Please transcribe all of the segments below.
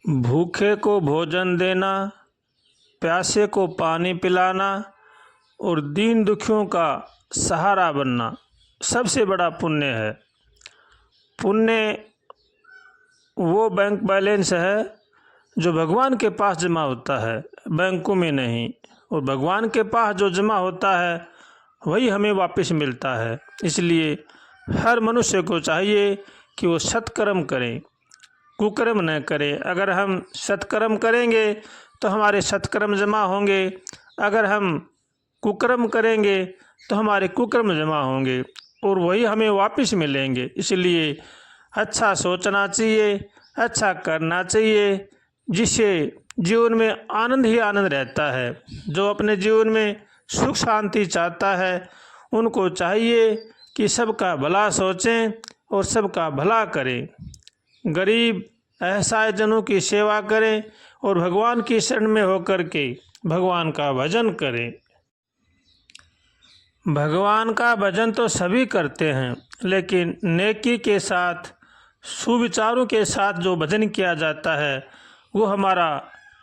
भूखे को भोजन देना, प्यासे को पानी पिलाना और दीन दुखियों का सहारा बनना सबसे बड़ा पुण्य है। पुण्य वो बैंक बैलेंस है जो भगवान के पास जमा होता है, बैंकों में नहीं। और भगवान के पास जो जमा होता है वही हमें वापस मिलता है। इसलिए हर मनुष्य को चाहिए कि वो सत्कर्म करें, कुकर्म न करें। अगर हम सत्कर्म करेंगे तो हमारे सत्कर्म जमा होंगे, अगर हम कुकर्म करेंगे तो हमारे कुकर्म जमा होंगे और वही हमें वापस मिलेंगे। इसलिए अच्छा सोचना चाहिए, अच्छा करना चाहिए, जिससे जीवन में आनंद ही आनंद रहता है। जो अपने जीवन में सुख शांति चाहता है उनको चाहिए कि सबका भला सोचें और सबका भला करें, गरीब असहायजनों की सेवा करें और भगवान की शरण में होकर के भगवान का भजन करें। भगवान का भजन तो सभी करते हैं, लेकिन नेकी के साथ, सुविचारों के साथ जो भजन किया जाता है वो हमारा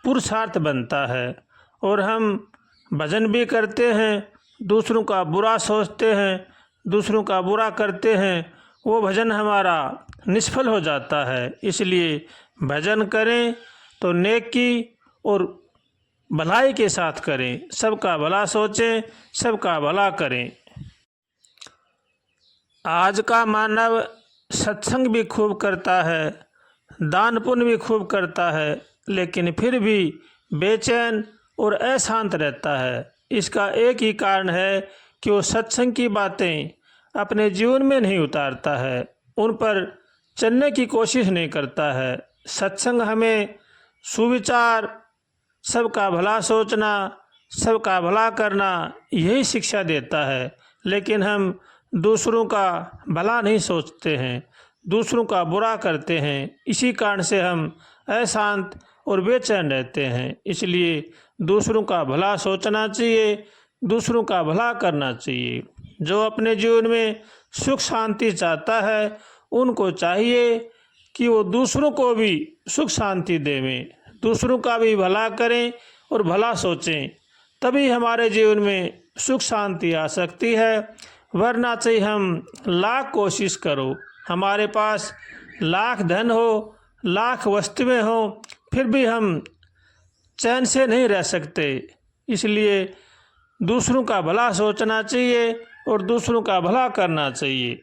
पुरुषार्थ बनता है। और हम भजन भी करते हैं, दूसरों का बुरा सोचते हैं, दूसरों का बुरा करते हैं, वो भजन हमारा निष्फल हो जाता है। इसलिए भजन करें तो नेकी और भलाई के साथ करें, सबका भला सोचें, सबका भला करें। आज का मानव सत्संग भी खूब करता है, दान पुण्य भी खूब करता है, लेकिन फिर भी बेचैन और अशांत रहता है। इसका एक ही कारण है कि वो सत्संग की बातें अपने जीवन में नहीं उतारता है, उन पर चलने की कोशिश नहीं करता है। सत्संग हमें सुविचार, सबका भला सोचना, सबका भला करना यही शिक्षा देता है। लेकिन हम दूसरों का भला नहीं सोचते हैं, दूसरों का बुरा करते हैं। इसी कारण से हम अशांत और बेचैन रहते हैं। इसलिए दूसरों का भला सोचना चाहिए, दूसरों का भला करना चाहिए। जो अपने जीवन में सुख शांति चाहता है उनको चाहिए कि वो दूसरों को भी सुख शांति देवें, दूसरों का भी भला करें और भला सोचें। तभी हमारे जीवन में सुख शांति आ सकती है। वरना चाहिए हम लाख कोशिश करो, हमारे पास लाख धन हो, लाख वस्तुएं हो, फिर भी हम चैन से नहीं रह सकते। इसलिए दूसरों का भला सोचना चाहिए और दूसरों का भला करना चाहिए।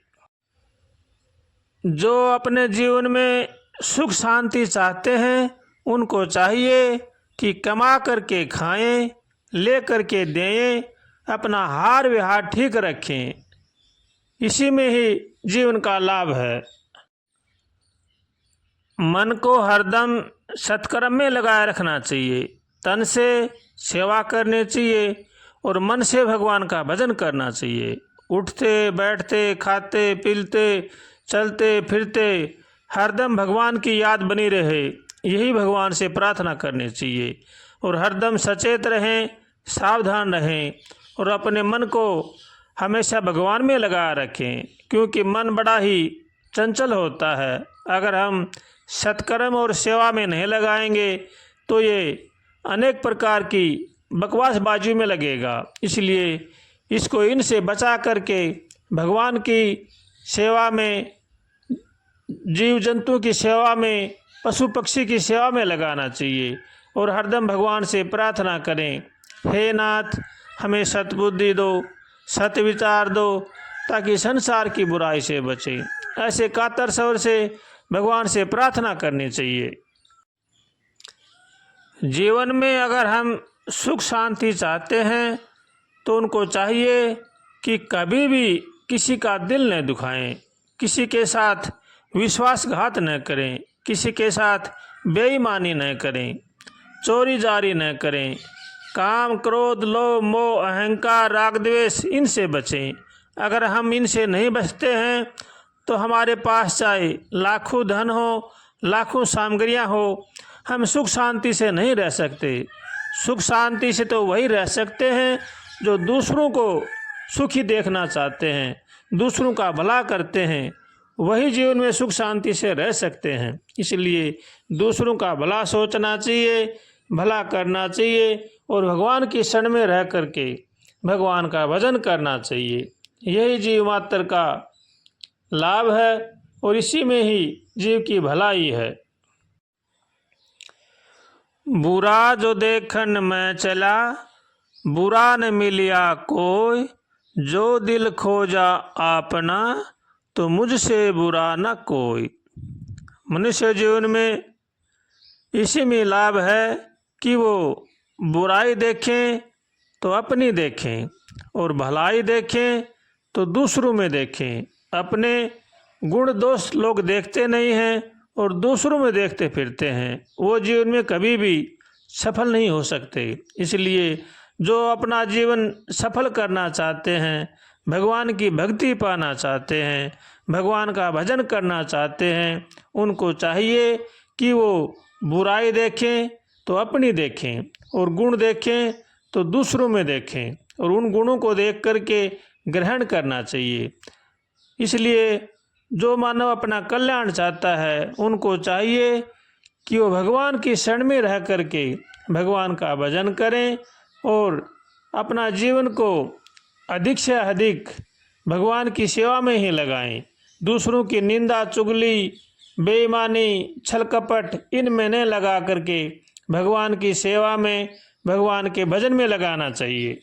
जो अपने जीवन में सुख शांति चाहते हैं उनको चाहिए कि कमा करके खाएं, ले करके दें, अपना हार व्यवहार ठीक रखें। इसी में ही जीवन का लाभ है। मन को हरदम सत्कर्म में लगाए रखना चाहिए, तन से सेवा करनी चाहिए और मन से भगवान का भजन करना चाहिए। उठते बैठते, खाते पीते, चलते फिरते हरदम भगवान की याद बनी रहे, यही भगवान से प्रार्थना करनी चाहिए। और हरदम सचेत रहें, सावधान रहें और अपने मन को हमेशा भगवान में लगा रखें, क्योंकि मन बड़ा ही चंचल होता है। अगर हम सत्कर्म और सेवा में नहीं लगाएंगे तो ये अनेक प्रकार की बकवासबाजी में लगेगा। इसलिए इसको इनसे बचा करके भगवान की सेवा में, जीव जंतु की सेवा में, पशु पक्षी की सेवा में लगाना चाहिए। और हरदम भगवान से प्रार्थना करें, हे नाथ हमें सतबुद्धि दो, सत विचार दो, ताकि संसार की बुराई से बचें। ऐसे कातर स्वर से भगवान से प्रार्थना करनी चाहिए। जीवन में अगर हम सुख शांति चाहते हैं तो उनको चाहिए कि कभी भी किसी का दिल न दुखाएं, किसी के साथ विश्वासघात न करें, किसी के साथ बेईमानी न करें, चोरी जारी न करें, काम क्रोध लोभ मोह अहंकार राग द्वेष इनसे बचें। अगर हम इनसे नहीं बचते हैं तो हमारे पास चाहे लाखों धन हो, लाखों सामग्रियां हो, हम सुख शांति से नहीं रह सकते। सुख शांति से तो वही रह सकते हैं जो दूसरों को सुखी देखना चाहते हैं, दूसरों का भला करते हैं। वही जीवन में सुख शांति से रह सकते हैं। इसलिए दूसरों का भला सोचना चाहिए, भला करना चाहिए और भगवान की शरण में रह करके भगवान का भजन करना चाहिए। यही जीव मात्र का लाभ है और इसी में ही जीव की भलाई है। बुरा जो देखन में चला, बुरा न मिलिया कोई, जो दिल खोजा आपना, तो मुझसे बुरा न कोई। मनुष्य जीवन में इसी में लाभ है कि वो बुराई देखें तो अपनी देखें और भलाई देखें तो दूसरों में देखें। अपने गुण दोष लोग देखते नहीं हैं और दूसरों में देखते फिरते हैं, वो जीवन में कभी भी सफल नहीं हो सकते। इसलिए जो अपना जीवन सफल करना चाहते हैं, भगवान की भक्ति पाना चाहते हैं, भगवान का भजन करना चाहते हैं, उनको चाहिए कि वो बुराई देखें तो अपनी देखें और गुण देखें तो दूसरों में देखें और उन गुणों को देख करके ग्रहण करना चाहिए। इसलिए जो मानव अपना कल्याण चाहता है, उनको चाहिए कि वो भगवान की शरण में रह करके भगवान का भजन करें और अपना जीवन को अधिक से अधिक भगवान की सेवा में ही लगाएं। दूसरों की निंदा, चुगली, बेईमानी, छल कपट इनमें न लगा करके भगवान की सेवा में, भगवान के भजन में लगाना चाहिए।